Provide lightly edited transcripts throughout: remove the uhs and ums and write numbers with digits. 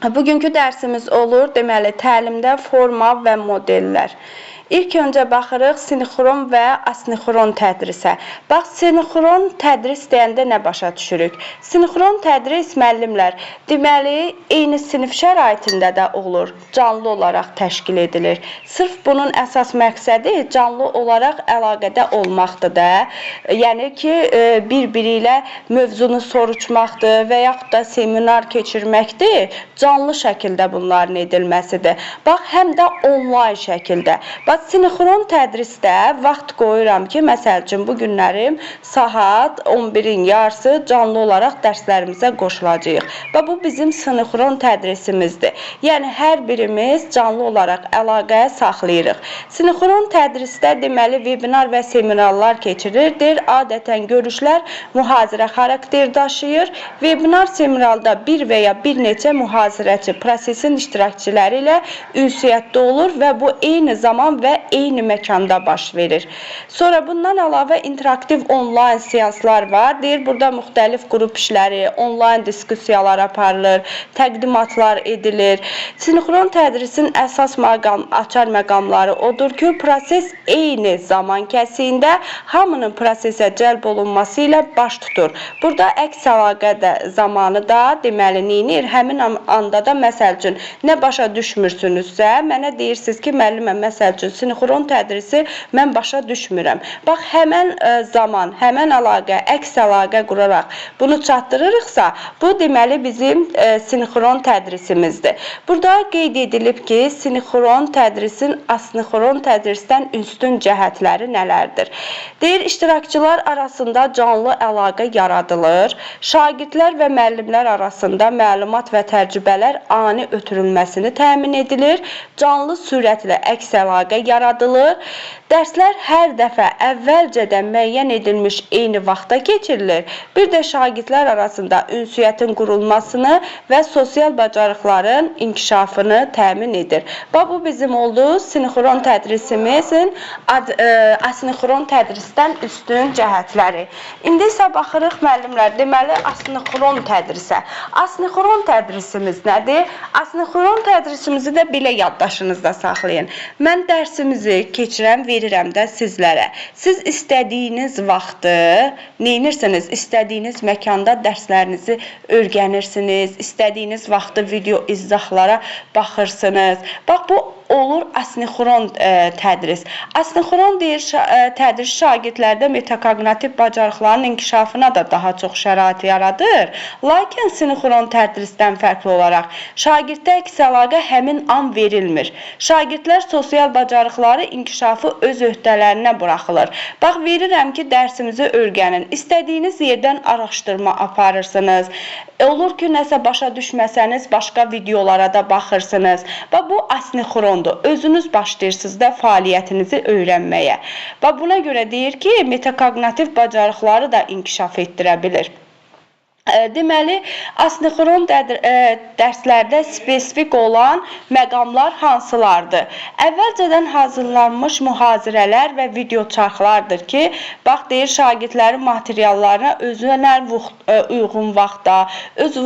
Bugünkü dərsimiz olur, deməli, təlimdə forma və modellər. İlk öncə baxırıq sinxron və asinxron tədrisə. Bax, sinxron tədris deyəndə nə başa düşürük? Sinxron tədris, müəllimlər, deməli, eyni sinif şəraitində də olur, canlı olaraq təşkil edilir. Sırf bunun əsas məqsədi canlı olaraq əlaqədə olmaqdır da. Yəni ki, bir-biri ilə mövzunu soruşmaqdır və yaxud da seminar keçirməkdir. Canlı şəkildə bunların edilməsidir. Bax, həm də onlayn şəkildə. Bax, sinxron tədrisdə vaxt qoyuram ki, məsəl üçün, bu günlərim saat 11-in yarısı canlı olaraq dərslərimizə qoşulacağıq. Və bu bizim sinxron tədrisimizdir. Yəni, hər birimiz canlı olaraq əlaqə saxlayırıq. Sinxron tədrisdə deməli, webinar və seminarlar keçirirdir. Adətən görüşlər mühazirə xarakteri daşıyır. Webinar seminarda bir və ya bir neçə mühazirəçi prosesin iştirakçıları ilə ünsiyyətdə olur və bu eyni zaman və eyni məkanda baş verir. Sonra bundan əlavə interaktiv onlayn seanslar var. Deyir, burada müxtəlif qrup işləri, onlayn diskussiyalar aparılır, təqdimatlar edilir. Sinxron tədrisin əsas açar məqamları odur ki, proses eyni zaman kəsiyində hamının prosesə cəlb olunması ilə baş tutur. Burada əks əlaqə də zamanı da deməli neyinir? Həmin anda da məsəl üçün nə başa düşmürsünüzsə, mənə deyirsiniz ki, müəllimə məsəl üçün sinxron tədrisi mən başa düşmürəm. Bax, həmən zaman, həmən əlaqə, əks əlaqə quraraq bunu çatdırırıqsa, bu deməli bizim sinxron tədrisimizdir. Burada qeyd edilib ki, sinxron tədrisin asinxron tədrisdən üstün cəhətləri nələrdir? Deyir, iştirakçılar arasında canlı əlaqə yaradılır, şagirdlər və müəllimlər arasında məlumat və təcrübələr ani ötürülməsini təmin edilir, canlı sürətlə əks əlaqə yaradılır, dərslər hər dəfə əvvəlcədən müəyyən edilmiş eyni vaxtda keçirilir, bir də şagirdlər arasında ünsiyyətin qurulmasını və sosial bacarıqların inkişafını təmin edir. Bu bizim oldu sinxron tədrisimizin asinxron tədrisdən üstün cəhətləri. İndi isə baxırıq müəllimlər, deməli asinxron tədrisə. Asinxron tədrisimiz nədir? Asinxron tədrisimizi də belə yaddaşınızda saxlayın. Mən dərsimizi keçirəm, verirəm də sizlərə. Siz istədiyiniz vaxtı neyinirsiniz? İstədiyiniz məkanda dərslərinizi öyrənirsiniz, istədiyiniz vaxtı video izahlara baxırsınız. Bax, bu olur asinxron tədris. Asinxron tədris şagirdlərdə metakognitiv bacarıqların inkişafına da daha çox şərait yaradır. Lakin sinxron tədrisdən fərqli olaraq şagirddə əks əlaqə həmin an verilmir. Şagirdlər sosial bacarıqları inkişafı öz öhdələrinə buraxılır. Bax, verirəm ki, dərsimizi öyrənin. İstədiyiniz yerdən araşdırma aparırsınız. Olur ki, nəsə başa düşməsəniz, başqa videolara da baxırsınız. Bax, bu asinxrondur. Özünüz başlayırsınız da fəaliyyətinizi öyrənməyə. Bax, buna görə deyir ki, metakognitiv bacarıqları da inkişaf etdirə bilir. Deməli, asinxron dərslərdə spesifik olan məqamlar hansılardır? Əvvəlcədən hazırlanmış mühazirələr və video çarxlardır ki, bax, deyir, şagirdlərin materiallarına özünə uyğun vaxtda, öz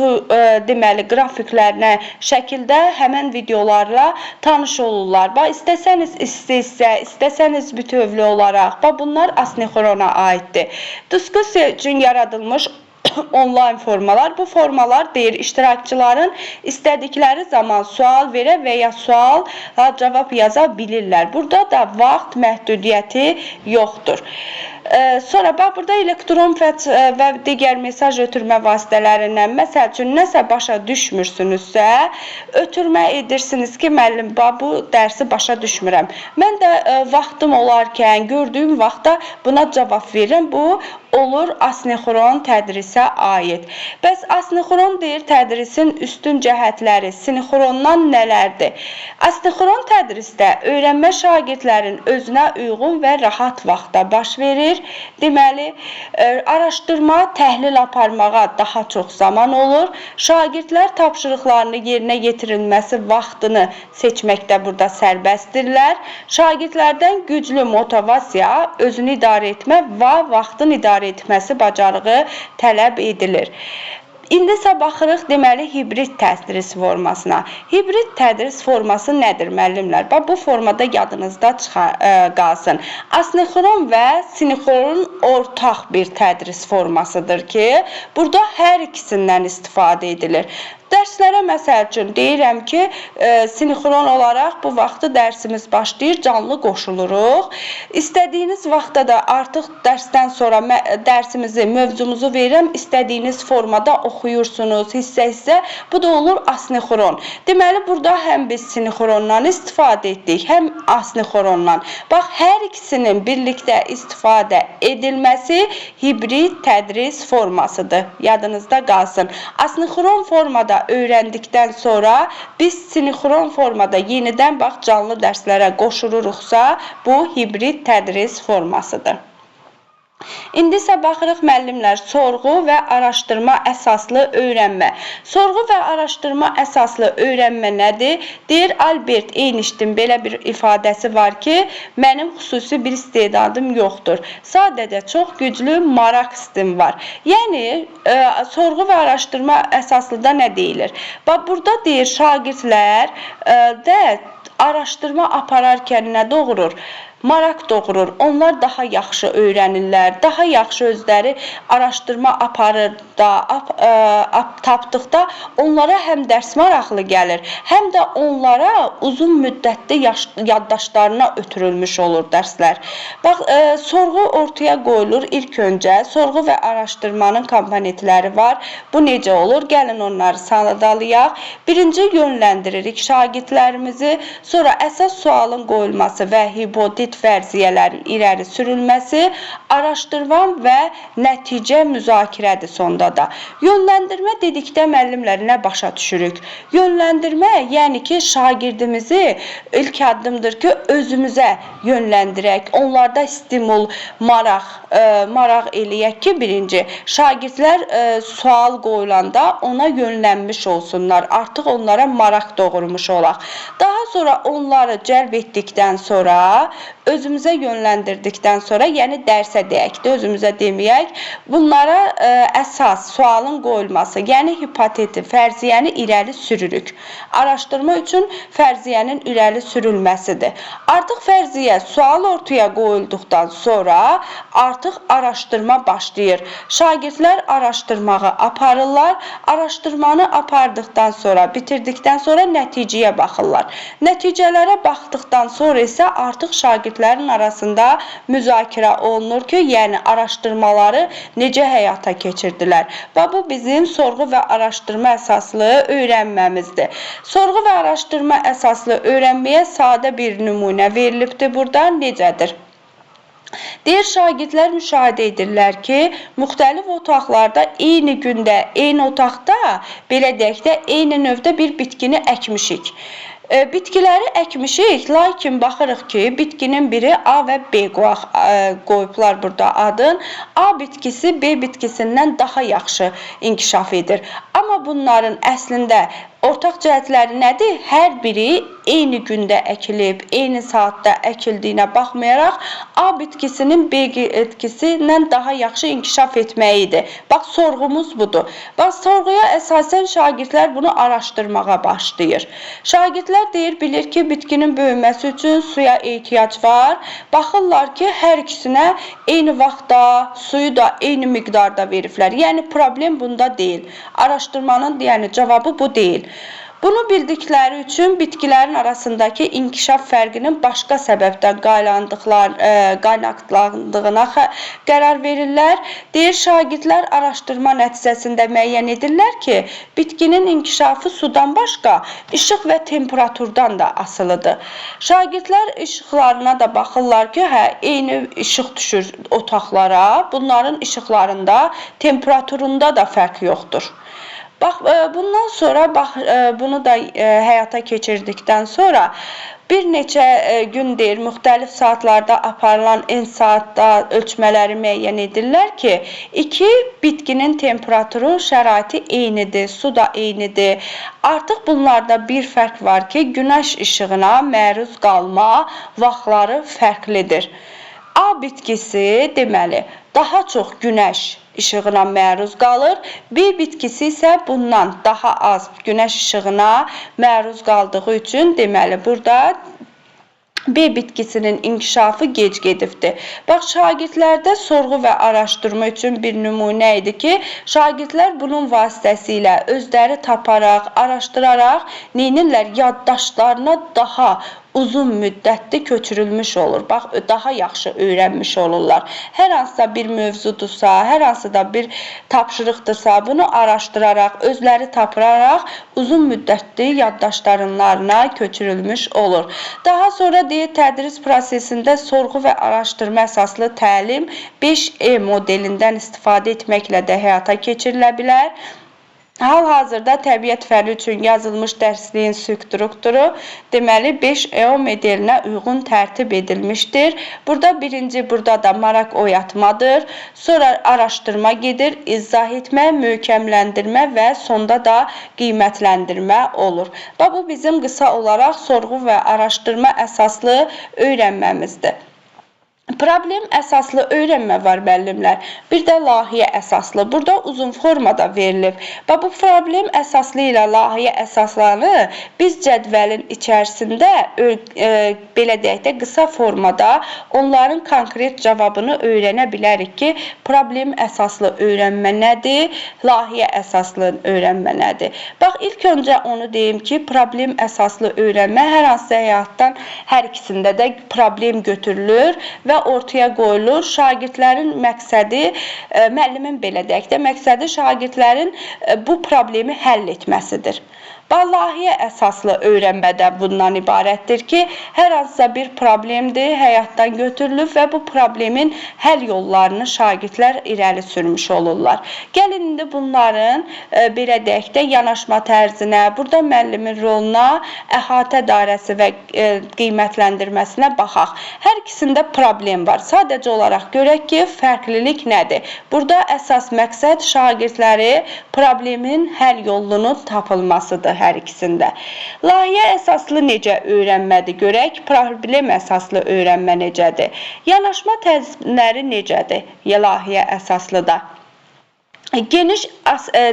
deməli, qrafiklərinə şəkildə həmən videolarla tanış olurlar. Bax, istəsəniz istəysə, istəsəniz bütövlü olaraq, bax, bunlar asinxrona aiddir. Diskussiya üçün yaradılmış onlayn formalar. Bu formalar deyir, iştirakçıların istədikləri zaman sual verə və ya sual cavab yaza bilirlər. Burada da vaxt məhdudiyyəti yoxdur. Sonra bax, burada elektron və digər mesaj ötürmə vasitələrindən, məsəl üçün, nəsə başa düşmürsünüzsə, ötürmə edirsiniz ki, müəllim, bu dərsi başa düşmürəm. Mən də vaxtım olarkən, gördüyüm vaxtda buna cavab verirəm. Bu olur asinxron tədrisə aid. Bəs asinxron deyir, tədrisin üstün cəhətləri sinxrondan nələrdir? Asinxron tədrisdə öyrənmə şagirdlərin özünə uyğun və rahat vaxtda baş verir. Deməli, araşdırma, təhlil aparmağa daha çox zaman olur. Şagirdlər tapşırıqlarını yerinə yetirilməsi vaxtını seçməkdə burada sərbəstdirlər. Şagirdlərdən güclü motivasiya, özünü idarə etmə və vaxtın idarə etməsi bacarığı tələb edilir. İndi isə baxırıq deməli hibrid tədris formasına. Hibrid tədris forması nədir müəllimlər? Bax bu formada yadınızda qalsın. Asinxron və sinxron ortaq bir tədris formasıdır ki, burada hər ikisindən istifadə edilir. Dərslərə məsəl üçün deyirəm ki, sinxron olaraq bu vaxtı dərsimiz başlayır, canlı qoşuluruq. İstədiyiniz vaxtda da artıq dərsdən sonra dərsimizi, mövzumuzu verirəm, istədiyiniz formada oxuyursunuz, hissə-hissə. Bu da olur asinxron. Deməli, burada həm biz sinxrondan istifadə etdik, həm asinxrondan. Bax, hər ikisinin birlikdə istifadə edilməsi hibrid tədris formasıdır. Yadınızda qalsın. Asinxron formada öyrəndikdən sonra biz sinxron formada yenidən bax canlı dərslərə qoşuluruqsa, bu hibrid tədris formasıdır. İndi isə baxırıq müəllimlər, sorğu və araşdırma əsaslı öyrənmə. Sorğu və araşdırma əsaslı öyrənmə nədir? Deyir, Albert Einstein belə bir ifadəsi var ki, mənim xüsusi bir istedadım yoxdur. Sadəcə çox güclü maraq istim var. Yəni, sorğu və araşdırma əsaslıda nə deyilir? Bax, burada deyir, şagirdlər də araşdırma apararkən nə doğurur? Maraq doğurur. Onlar daha yaxşı öyrənirlər, daha yaxşı özləri araşdırma aparır da, tapdıqda onlara həm dərs maraqlı gəlir, həm də onlara uzun müddətli yaddaşlarına ötürülmüş olur dərslər. Bax, sorğu ortaya qoyulur ilk öncə. Sorğu və araşdırmanın komponentləri var. Bu necə olur? Gəlin onları sadalayaq. Birinci yönləndiririk şagirdlərimizi, sonra əsas sualın qoyulması və hipotez fərziyyələrin irəli sürülməsi, araşdırma və nəticə müzakirədir sonda da. Yönləndirmə dedikdə müəllimlər nə başa düşürük? Yönləndirmə, yəni ki, şagirdimizi ilk addımdır ki, özümüzə yönləndirək, onlarda stimul, maraq eləyək ki, birinci, şagirdlər sual qoyulanda ona yönlənmiş olsunlar, artıq onlara maraq doğurmuş olaq. Daha sonra onları cəlb etdikdən sonra, özümüzə yönləndirdikdən sonra, yəni dərsə deyək də, özümüzə deməyək, bunlara əsas sualın qoyulması, yəni hipotezi, fərziyyəni irəli sürürük. Araşdırma üçün fərziyyənin irəli sürülməsidir. Artıq fərziyyə, sual ortaya qoyulduqdan sonra artıq araşdırma başlayır. Şagirdlər araşdırmağı aparırlar, araşdırmanı apardıqdan sonra, bitirdikdən sonra nəticəyə baxırlar. Nəticələrə baxdıqdan sonra isə artıq şagirdlərin arasında müzakirə olunur ki, yəni araşdırmaları necə həyata keçirdilər. Və bu bizim sorğu və araşdırma əsaslı öyrənməmizdir. Sorğu və araşdırma əsaslı öyrənməyə sadə bir nümunə verilibdir burada. Necədir? Deyir, şagirdlər müşahidə edirlər ki, müxtəlif otaqlarda eyni gündə, eyni otaqda, belə deyək də, eyni növdə bir bitkini əkmişik. Bitkiləri əkmişik, lakin baxırıq ki, bitkinin biri A və B qoyublar burada adın. A bitkisi B bitkisindən daha yaxşı inkişaf edir. Amma bunların əslində ortaq cəhətləri nədir? Hər biri eyni gündə əkilib, eyni saatda əkildiyinə baxmayaraq, A bitkisinin B bitkisindən daha yaxşı inkişaf etməyidir. Bax, sorğumuz budur. Bax, sorğuya əsasən şagirdlər bunu araşdırmağa başlayır. Şagirdlər deyir, bilir ki, bitkinin böyüməsi üçün suya ehtiyac var. Baxırlar ki, hər ikisinə eyni vaxtda, suyu da eyni miqdarda veriblər. Yəni, problem bunda deyil. Araşdırmanın cavabı bu deyil. Bunu bildikləri üçün bitkilərin arasındakı inkişaf fərqinin başqa səbəbdən qaynaqlandığına qərar verirlər. Deyir, şagirdlər araşdırma nəticəsində müəyyən edirlər ki, bitkinin inkişafı sudan başqa işıq və temperaturdan da asılıdır. Şagirdlər işıqlarına da baxırlar ki, eyni işıq düşür otaqlara, bunların işıqlarında, temperaturunda da fərq yoxdur. Bax, bundan sonra bunu da həyata keçirdikdən sonra bir neçə gün deyir, müxtəlif saatlarda aparılan en saatda ölçmələri müəyyən edirlər ki, iki bitkinin temperaturu şəraiti eynidir, su da eynidir. Artıq bunlarda bir fərq var ki, günəş işığına məruz qalma vaxtları fərqlidir. A bitkisi deməli daha çox günəş işığına məruz qalır. B bitkisi isə bundan daha az günəş işığına məruz qaldığı üçün deməli burada B bitkisinin inkişafı gec gedibdir. Bax, şagirdlərdə sorğu və araşdırma üçün bir nümunə idi ki, şagirdlər bunun vasitəsilə özləri taparaq, araşdıraraq neynirlər? Yaddaşlarına daha uzun müddətli köçürülmüş olur. Bax, daha yaxşı öyrənmiş olurlar. Hər hansısa bir mövzudursa, hər hansısa da bir tapşırıqdırsa, bunu araşdıraraq, özləri tapıraraq uzun müddətli yaddaşlarına köçürülmüş olur. Daha sonra deyir, tədris prosesində sorğu və araşdırma əsaslı təlim 5E modelindən istifadə etməklə də həyata keçirilə bilər. Hal-hazırda təbiət fəni üçün yazılmış dərsliyin strukturu deməli 5E modelinə uyğun tərtib edilmişdir. Burada da maraq oyatmadır. Sonra araşdırma gedir, izah etmə, möhkəmləndirmə və sonda da qiymətləndirmə olur. Bu bizim qısa olaraq sorğu və araşdırma əsaslı öyrənməmizdir. Problem əsaslı öyrənmə var müəllimlər. Bir də layihə əsaslı. Burada uzun formada verilib. Bu problem əsaslı ilə layihə əsaslarını biz cədvəlin içərisində belə deyək də qısa formada onların konkret cavabını öyrənə bilərik ki, problem əsaslı öyrənmə nədir, layihə əsaslı öyrənmə nədir? Bax, ilk öncə onu deyim ki, problem əsaslı öyrənmə hər hansı həyatdan hər ikisində də problem götürülür və ortaya qoyulur. Şagirdlərin məqsədi, müəllimin belə deyək də, məqsədi şagirdlərin bu problemi həll etməsidir. Layihə əsaslı öyrənmədə bundan ibarətdir ki, hər hansısa bir problemdir, həyatdan götürülüb və bu problemin həll yollarını şagirdlər irəli sürmüş olurlar. Gəlin indi bunların belə deyək də yanaşma tərzinə, burada müəllimin roluna, əhatə dairəsi və qiymətləndirməsinə baxaq. Hər ikisində problem var. Sadəcə olaraq görək ki, fərqlilik nədir? Burada əsas məqsəd şagirdləri problemin həll yolunun tapılmasıdır hər ikisində. Layihə əsaslı necə öyrənmədir? Görək, problem əsaslı öyrənmə necədir? Yanaşma tərzləri necədir? Layihə əsaslıda. Geniş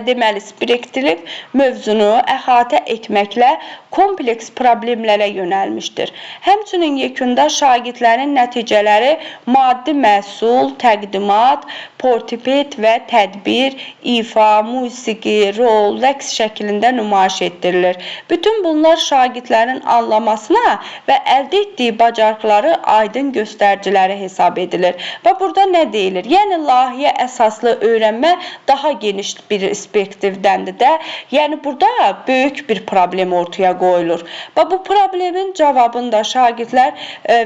deməli spektrli mövzunu əhatə etməklə kompleks problemlərə yönəlmişdir. Həmçinin yekunda şagirdlərin nəticələri maddi məhsul, təqdimat, portret və tədbir, ifa, musiqi, rol, rəqs şəklində nümayiş etdirilir. Bütün bunlar şagirdlərin anlamasına və əldə etdiyi bacarıqları aydın göstəriciləri hesab edilir. Və burada nə deyilir? Yəni, layihə əsaslı öyrənmə daha geniş bir spektrdən də, yəni burada böyük bir problem ortaya qoyulur. Bu problemin cavabını da şagirdlər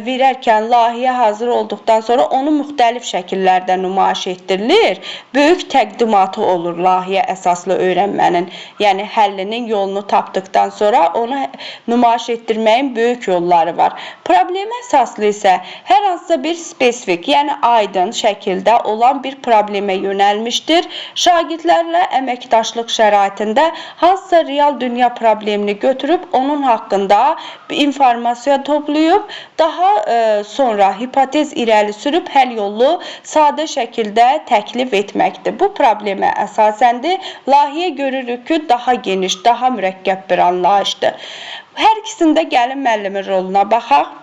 verərkən layihə hazır olduqdan sonra onu müxtəlif şəkillərdə nümayiş etdirilir. Böyük təqdimatı olur layihə əsaslı öyrənmənin, yəni həllinin yolunu tapdıqdan sonra onu nümayiş etdirməyin böyük yolları var. Problem əsaslı isə hər hansısa bir spesifik, yəni aydın şəkildə olan bir problemə yönəlmişdir. Şagirdlərlə əməkdaşlıq şəraitində hansısa real dünya problemini götürüb, onun haqqında informasiya toplayıb, daha sonra hipotez irəli sürüb, həll yolu sadə şəkildə təklif etməkdir. Bu problemə əsasəndir. Layihə görürük ki, daha geniş, daha mürəkkəb bir anlayışdır. Hər ikisində gəlin müəllimin roluna baxaq.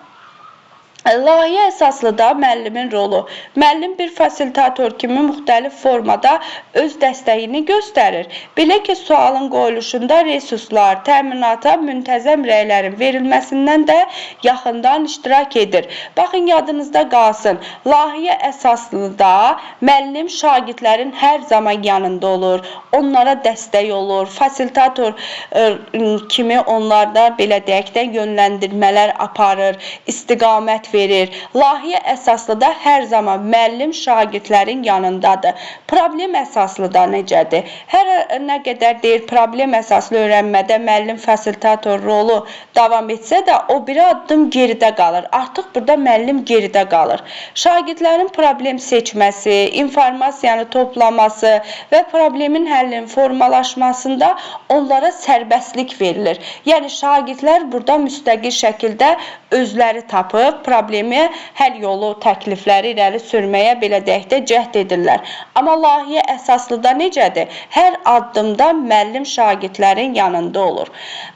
Layihə əsaslı da müəllimin rolu. Müəllim bir fasilitator kimi müxtəlif formada öz dəstəyini göstərir. Belə ki, sualın qoyuluşunda resurslar, təminata müntəzəm rəylərin verilməsindən də yaxından iştirak edir. Baxın, yadınızda qalsın. Layihə əsaslı da müəllim şagirdlərin hər zaman yanında olur, onlara dəstək olur, fasilitator kimi onlarda belə deyək də yönləndirmələr aparır, istiqamət verir. Layihə əsaslı da hər zaman müəllim şagirdlərin yanındadır. Problem əsaslı da necədir? Hər nə qədər deyir, problem əsaslı öyrənmədə müəllim fasilitator rolu davam etsə də, o bir addım geridə qalır. Artıq burada müəllim geridə qalır. Şagirdlərin problem seçməsi, informasiyanı toplaması və problemin həllinin formalaşmasında onlara sərbəstlik verilir. Yəni, şagirdlər burada müstəqil şəkildə özləri tapıb problemi həll yolu təklifləri irəli sürməyə belə deyək də cəhd edirlər. Amma layihə əsaslıda necədir? Hər addımda müəllim şagirdlərin yanında olur.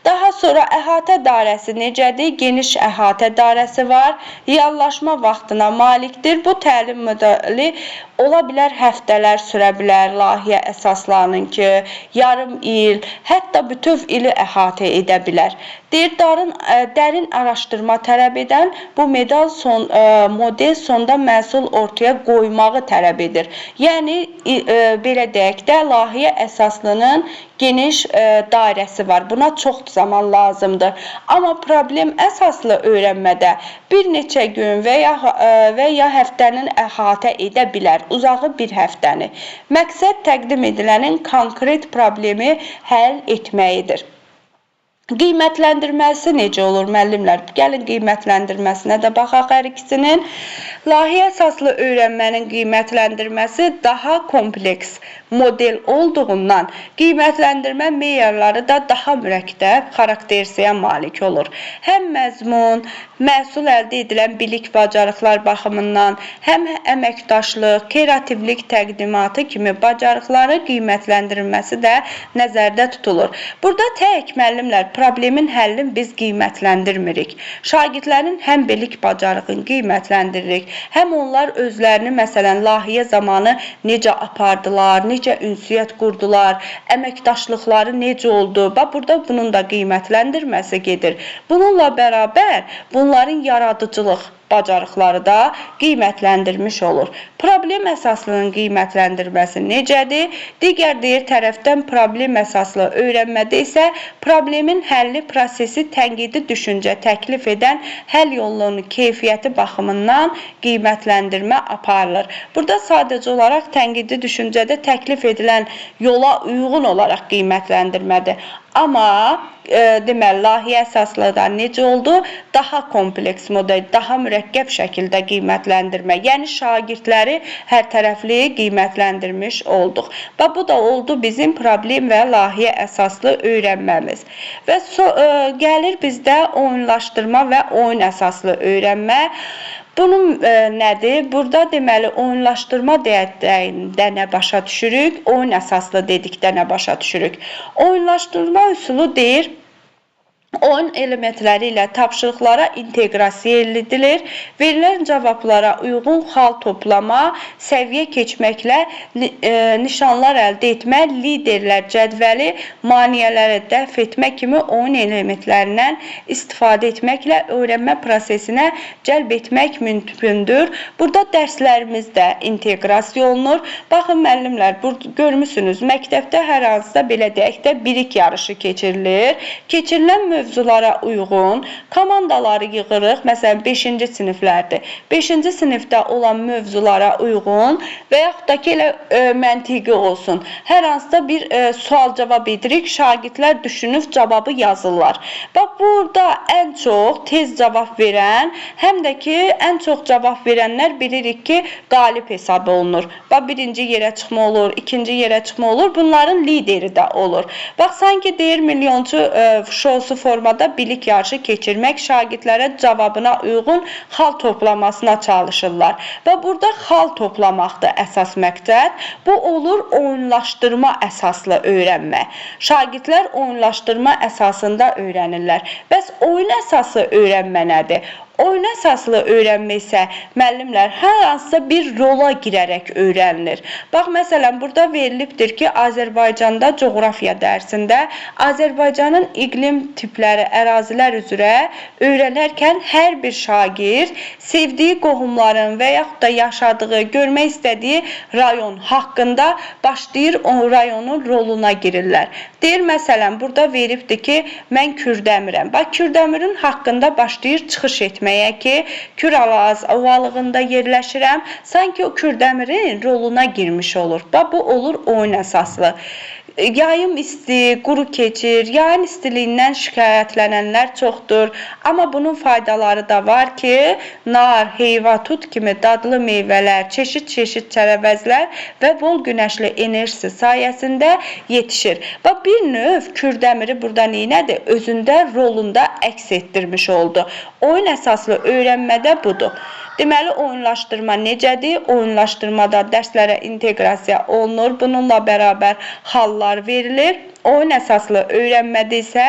Daha sonra əhatə dairəsi necədir? Geniş əhatə dairəsi var. Reallaşma vaxtına malikdir. Bu təlim modeli ola bilər həftələr sürə bilər layihə əsaslarının ki, yarım il, hətta bütöv ili əhatə edə bilər. Deyir, dərin araşdırma tələb edən bu model sonda məhsul ortaya qoymağı tələb edir. Yəni, belə deyək də, layihə əsaslının geniş dairəsi var. Buna çox zaman lazımdır. Amma problem əsaslı öyrənmədə bir neçə gün və ya həftənin əhatə edə bilər. Uzağı bir həftəni. Məqsəd təqdim edilənin konkret problemi həll etməyidir. Qiymətləndirməsi necə olur müəllimlər? Gəlin qiymətləndirməsinə də baxaq hər ikisinin. Layihə əsaslı öyrənmənin qiymətləndirməsi daha kompleks model olduğundan qiymətləndirmə meyarları da daha mürəkkəb xarakteristikaya malik olur. Həm məzmun, məhsul əldə edilən bilik bacarıqlar baxımından, həm əməkdaşlıq, kreativlik təqdimatı kimi bacarıqları qiymətləndirilməsi də nəzərdə tutulur. Burada tək müəllimlər problemin həllini biz qiymətləndirmirik. Şagirdlərin həm bilik bacarığını qiymətlendiririk, həm onlar özlərini məsələn layihə zamanı necə apardılar, necə ünsiyyət qurdular, əməkdaşlıqları necə oldu. Burada bunun da qiymətləndirməsi gedir. Bununla bərabər bunların yaradıcılıq bacarıqları da qiymətləndirmiş olur. Problem əsaslının qiymətləndirməsi necədir? Digər tərəfdən problem əsaslı öyrənmədə isə problemin həlli prosesi tənqidi düşüncə təklif edən həll yolunun keyfiyyəti baxımından qiymətləndirmə aparılır. Burada sadəcə olaraq tənqidi düşüncədə təklif edilən yola uyğun olaraq qiymətləndirmədir. Amma deməli, layihə əsaslıda necə oldu? Daha kompleks model, daha mürəkkəb şəkildə qiymətləndirmə. Yəni, şagirdləri hər tərəfli qiymətləndirmiş olduq. Və bu da oldu bizim problem və layihə əsaslı öyrənməmiz. Və gəlir bizdə oyunlaşdırma və oyun əsaslı öyrənmə. Bunun nədir? Burada deməli, oyunlaşdırma deyəndə nə başa düşürük? Oyun əsaslı dedikdə nə başa düşürük? Oyunlaşdırma üsulu deyir, oyun elementləri ilə tapşırıqlara inteqrasiya edilir, verilən cavablara uyğun xal toplama, səviyyə keçməklə nişanlar əldə etmə, liderlər cədvəli, maneələri dəf etmə kimi oyun elementlərindən istifadə etməklə öyrənmə prosesinə cəlb etmək mümkündür. Burada dərslərimiz də inteqrasiya olunur. Baxın, müəllimlər, görmüsünüz, məktəbdə hər hansıda belə deyək də bilik yarışı keçirilir. Keçirilən mövzulara uyğun komandaları yığırıq. Məsələn, 5-ci siniflərdir. 5-ci sinifdə olan mövzulara uyğun və yaxud da ki, elə məntiqi olsun. Hər hansıda bir sual cavab edirik. Şagirdlər düşünüb cavabı yazırlar. Bax, burada ən çox tez cavab verən, həm də ki, ən çox cavab verənlər bilirik ki, qalib hesab olunur. Bax, birinci yerə çıxma olur, ikinci yerə çıxma olur. Bunların lideri də olur. Bax, sanki deyir milyonçu şousu formada bilik yarışı keçirmək, şagirdlərə cavabına uyğun xal toplamasına çalışırlar. Və burada xal toplamaqdır əsas məqsəd. Bu olur oyunlaşdırma əsaslı öyrənmə. Şagirdlər oyunlaşdırma əsasında öyrənirlər. Bəs oyun əsaslı öyrənmə nədir? Oyun əsaslı öyrənmə isə müəllimlər hər hansısa bir rola girərək öyrənilir. Bax, məsələn, burada verilibdir ki, Azərbaycanda coğrafiya dərsində Azərbaycanın iqlim tipləri, ərazilər üzrə öyrənərkən hər bir şagird sevdiyi qohumların və yaxud da yaşadığı, görmək istədiyi rayon haqqında başlayır o rayonun roluna girirlər. Deyir, məsələn, burada veribdir ki, mən Kürdəmirəm. Bax, Kürdəmirin haqqında başlayır çıxış etməyə ki, Küralaz ovalığında yerləşirəm. Sanki o Kürdəmirin roluna girmiş olur. Bax, bu olur oyun əsaslı. Yayım isti, quru keçir, yayın istiliyindən şikayətlənənlər çoxdur. Amma bunun faydaları da var ki, nar, heyva, tut kimi dadlı meyvələr, çeşid-çeşid tərəvəzlər və bol günəşli enerjisi sayəsində yetişir. Və bir növ Kürdəmiri burada neynədir? Özündə, rolunda əks etdirmiş oldu. Oyun əsaslı öyrənmədə budur. Deməli, oyunlaşdırma necədir? Oyunlaşdırmada dərslərə inteqrasiya olunur. Bununla bərabər hallar verilir. Oyun əsaslı öyrənmədə isə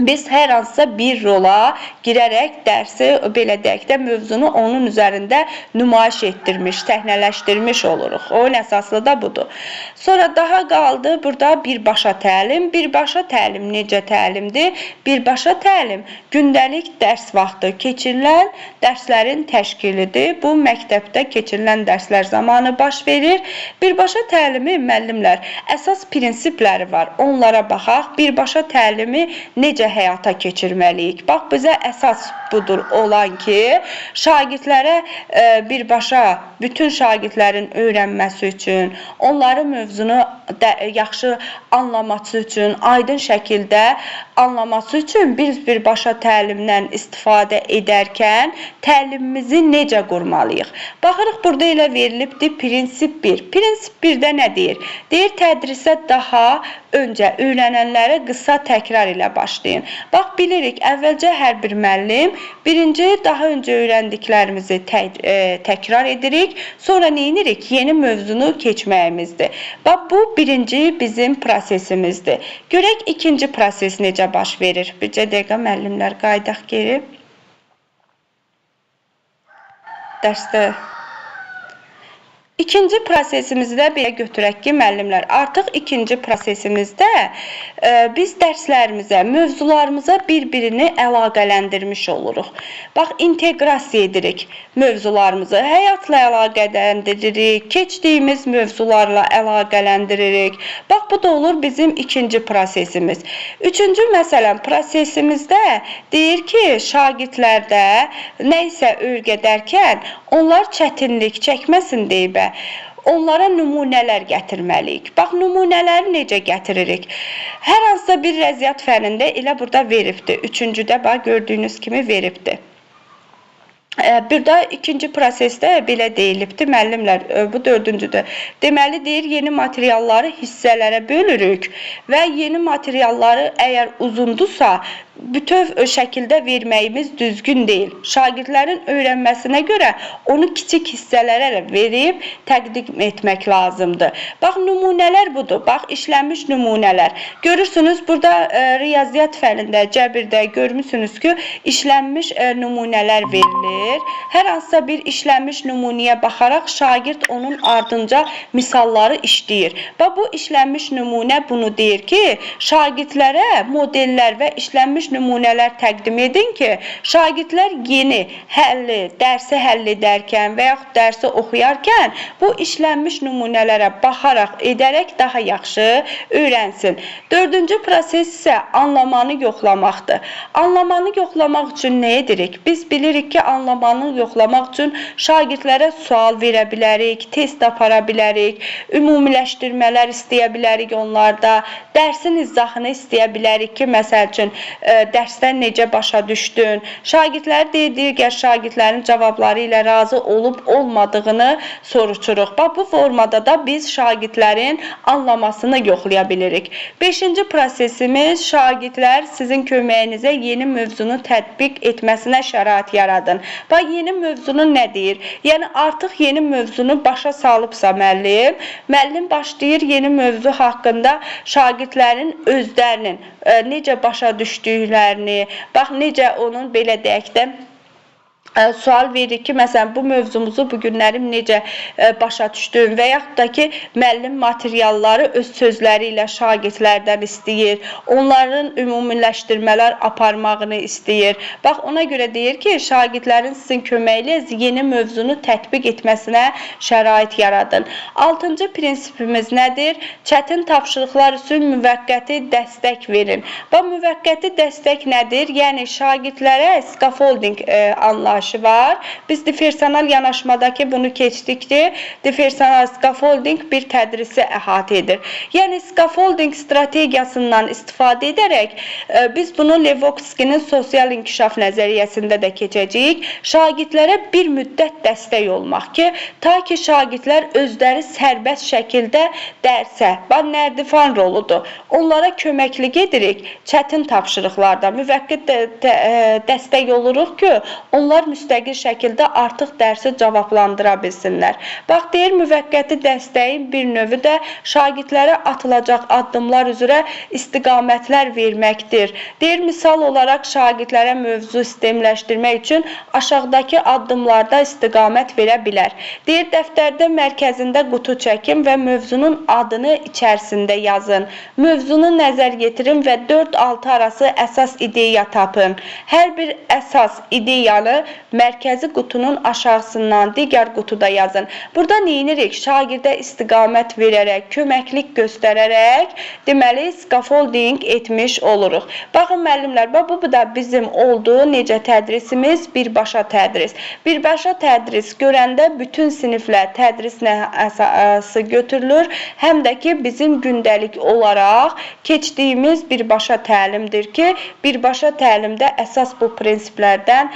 biz hər hansısa bir rola girərək dərsi, belə deyək də, mövzunu onun üzərində nümayiş etdirmiş, təhnələşdirmiş oluruq. Oyun əsaslı da budur. Sonra daha qaldı burada birbaşa təlim. Birbaşa təlim necə təlimdir? Birbaşa təlim gündəlik dərs vaxtı keçirilən dərslərin təşkilidir. Bu, məktəbdə keçirilən dərslər zamanı baş verir. Birbaşa təlimi, müəllimlər, əsas prinsipləri var. Onlara baxaq. Birbaşa təlimi necə həyata keçirməliyik? Bax, bizə əsas budur olan ki, şagirdlərə birbaşa bütün şagirdlərin öyrənməsi üçün, onların mövzunu yaxşı anlaması üçün, aydın şəkildə anlaması üçün biz birbaşa təlimdən istifadə edərkən təlimimizi necə qurmalıyıq? Baxırıq, burada elə verilibdir prinsip 1. Prinsip 1-də nə deyir? Deyir, tədrisə daha öncə öyrənənlərə qısa təkrar ilə başlayın. Bax, bilirik, əvvəlcə hər bir müəllim birinci daha öncə öyrəndiklərimizi təkrar edirik, sonra neyinirik? Yeni mövzunu keçməyimizdir. Bax, bu birinci bizim prosesimizdir. Görək, ikinci proses necə baş verir? Bircə dəqiqə müəllimlər qaydaq geri. Dərsdə İkinci prosesimizdə belə götürək ki, müəllimlər, artıq ikinci prosesimizdə biz dərslərimizə, mövzularımıza bir-birini əlaqələndirmiş oluruq. Bax, inteqrasiya edirik mövzularımızı, həyatla əlaqələndiririk, keçdiyimiz mövzularla əlaqələndiririk. Bax, bu da olur bizim ikinci prosesimiz. Üçüncü, məsələn, prosesimizdə deyir ki, şagirdlərdə nə isə öyrədərkən onlar çətinlik çəkməsin deyib, onlara nümunələr gətirməliyik. Bax, nümunələri necə gətiririk? Hər hansısa bir rəziyyat fənində elə burada veribdir. Üçüncüdə, bax, gördüyünüz kimi veribdir. Burada ikinci prosesdə belə deyilibdir, müəllimlər, bu dördüncüdür. Deməli, deyir, yeni materialları hissələrə bölürük və yeni materialları əgər uzundursa, bütöv şəkildə verməyimiz düzgün deyil. Şagirdlərin öyrənməsinə görə onu kiçik hissələrə verib təqdim etmək lazımdır. Bax, nümunələr budur. Bax, işlənmiş nümunələr. Görürsünüz, burada riyaziyyat fənində, cəbirdə görmüsünüz ki, işlənmiş nümunələr verilir. Hər hansısa bir işlənmiş nümunəyə baxaraq şagird onun ardınca misalları işləyir. Bax, bu işlənmiş nümunə bunu deyir ki, şagirdlərə modellər və işlənmiş nümunələr təqdim edin ki, şagirdlər yeni dərsi həll edərkən və yaxud dərsi oxuyarkən bu işlənmiş nümunələrə baxaraq, edərək daha yaxşı öyrənsin. Dördüncü proses isə anlamanı yoxlamaqdır. Anlamanı yoxlamaq üçün nə edirik? Biz bilirik ki, anlamanı yoxlamaq üçün şagirdlərə sual verə bilərik, test apara bilərik, ümumiləşdirmələr istəyə bilərik onlarda, dərsin izahını istəyə bilərik ki, məsəl üçün, dərsdən necə başa düşdün? Şagirdləri deyir, digər şagirdlərin cavabları ilə razı olub-olmadığını soruşuruq. Bax, bu formada da biz şagirdlərin anlamasını yoxlaya bilirik. Beşinci prosesimiz, şagirdlər sizin köməyinizə yeni mövzunu tətbiq etməsinə şərait yaradın. Bax, yeni mövzunu nə deyir? Yəni, artıq yeni mövzunu başa salıbsa müəllim başlayır yeni mövzu haqqında şagirdlərin özlərinin necə başa düşdüklərini, bax, necə onun, belə deyək də, sual verir ki, məsələn, bu mövzumuzu bugünlərim necə başa düşdüm və yaxud da ki, müəllim materialları öz sözləri ilə şagirdlərdən istəyir, onların ümumiləşdirmələr aparmağını istəyir. Bax, ona görə deyir ki, şagirdlərin sizin köməklə yeni mövzunu tətbiq etməsinə şərait yaradın. Altıncı prinsipimiz nədir? Çətin tapşırıqlar üçün müvəqqəti dəstək verin. Bax, müvəqqəti dəstək nədir? Yəni, şagirdlərə scaffolding anlayışı xahişi var. Biz difersional yanaşmadakı bunu keçdikdə, difersional scaffolding bir tədrisi əhatə edir. Yəni scaffolding strategiyasından istifadə edərək biz bunu Levokskinin sosial inkişaf nəzəriyyəsində də keçəcəyik. Şagirdlərə bir müddət dəstək olmaq ki, ta ki şagirdlər özləri sərbəst şəkildə dərsə, nərdifan roludur. Onlara köməklik edirik çətin tapşırıqlarda, müvəqqəti dəstək oluruq ki, onlar müstəqil şəkildə artıq dərsi cavablandıra bilsinlər. Bax, deyir, müvəqqəti dəstəyin bir növü də şagirdlərə atılacaq addımlar üzrə istiqamətlər verməkdir. Deyir, misal olaraq şagirdlərə mövzu sistemləşdirmək üçün aşağıdakı addımlarda istiqamət verə bilər. Deyir, dəftərdə mərkəzində qutu çəkin və mövzunun adını içərisində yazın. Mövzunu nəzər yetirin və 4-6 arası əsas ideya tapın. Hər bir əsas ideyanı mərkəzi qutunun aşağısından digər qutuda yazın. Burada neyinirik? Şagirdə istiqamət verərək, köməklik göstərərək, deməli, scaffolding etmiş oluruq. Baxın, müəllimlər, bu da bizim olduğu necə tədrisimiz? Birbaşa tədris. Birbaşa tədris görəndə bütün siniflə tədris əsası götürülür. Həm də ki, bizim gündəlik olaraq keçdiyimiz birbaşa təlimdir ki, birbaşa təlimdə əsas bu prinsiplərdən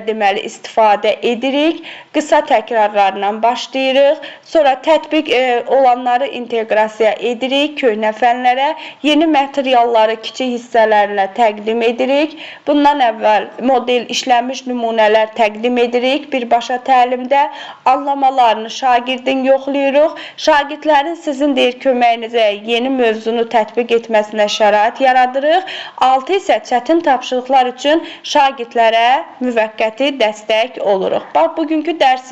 deməli istifadə edirik. Qısa təkrarlarla başlayırıq. Sonra tətbiq olanları inteqrasiya edirik köhnə fənlərə. Yeni materialları kiçik hissələrlə təqdim edirik. Bundan əvvəl model işlənmiş nümunələr təqdim edirik. Birbaşa təlimdə anlamalarını şagirdin yoxlayırıq. Şagirdlərin sizin deyir köməyinizə yeni mövzunu tətbiq etməsinə şərait yaradırıq. 6 isə çətin tapşırıqlar üçün şagirdlərə müvəqqəti dəstək oluruq. Bax, bugünkü dərsimiz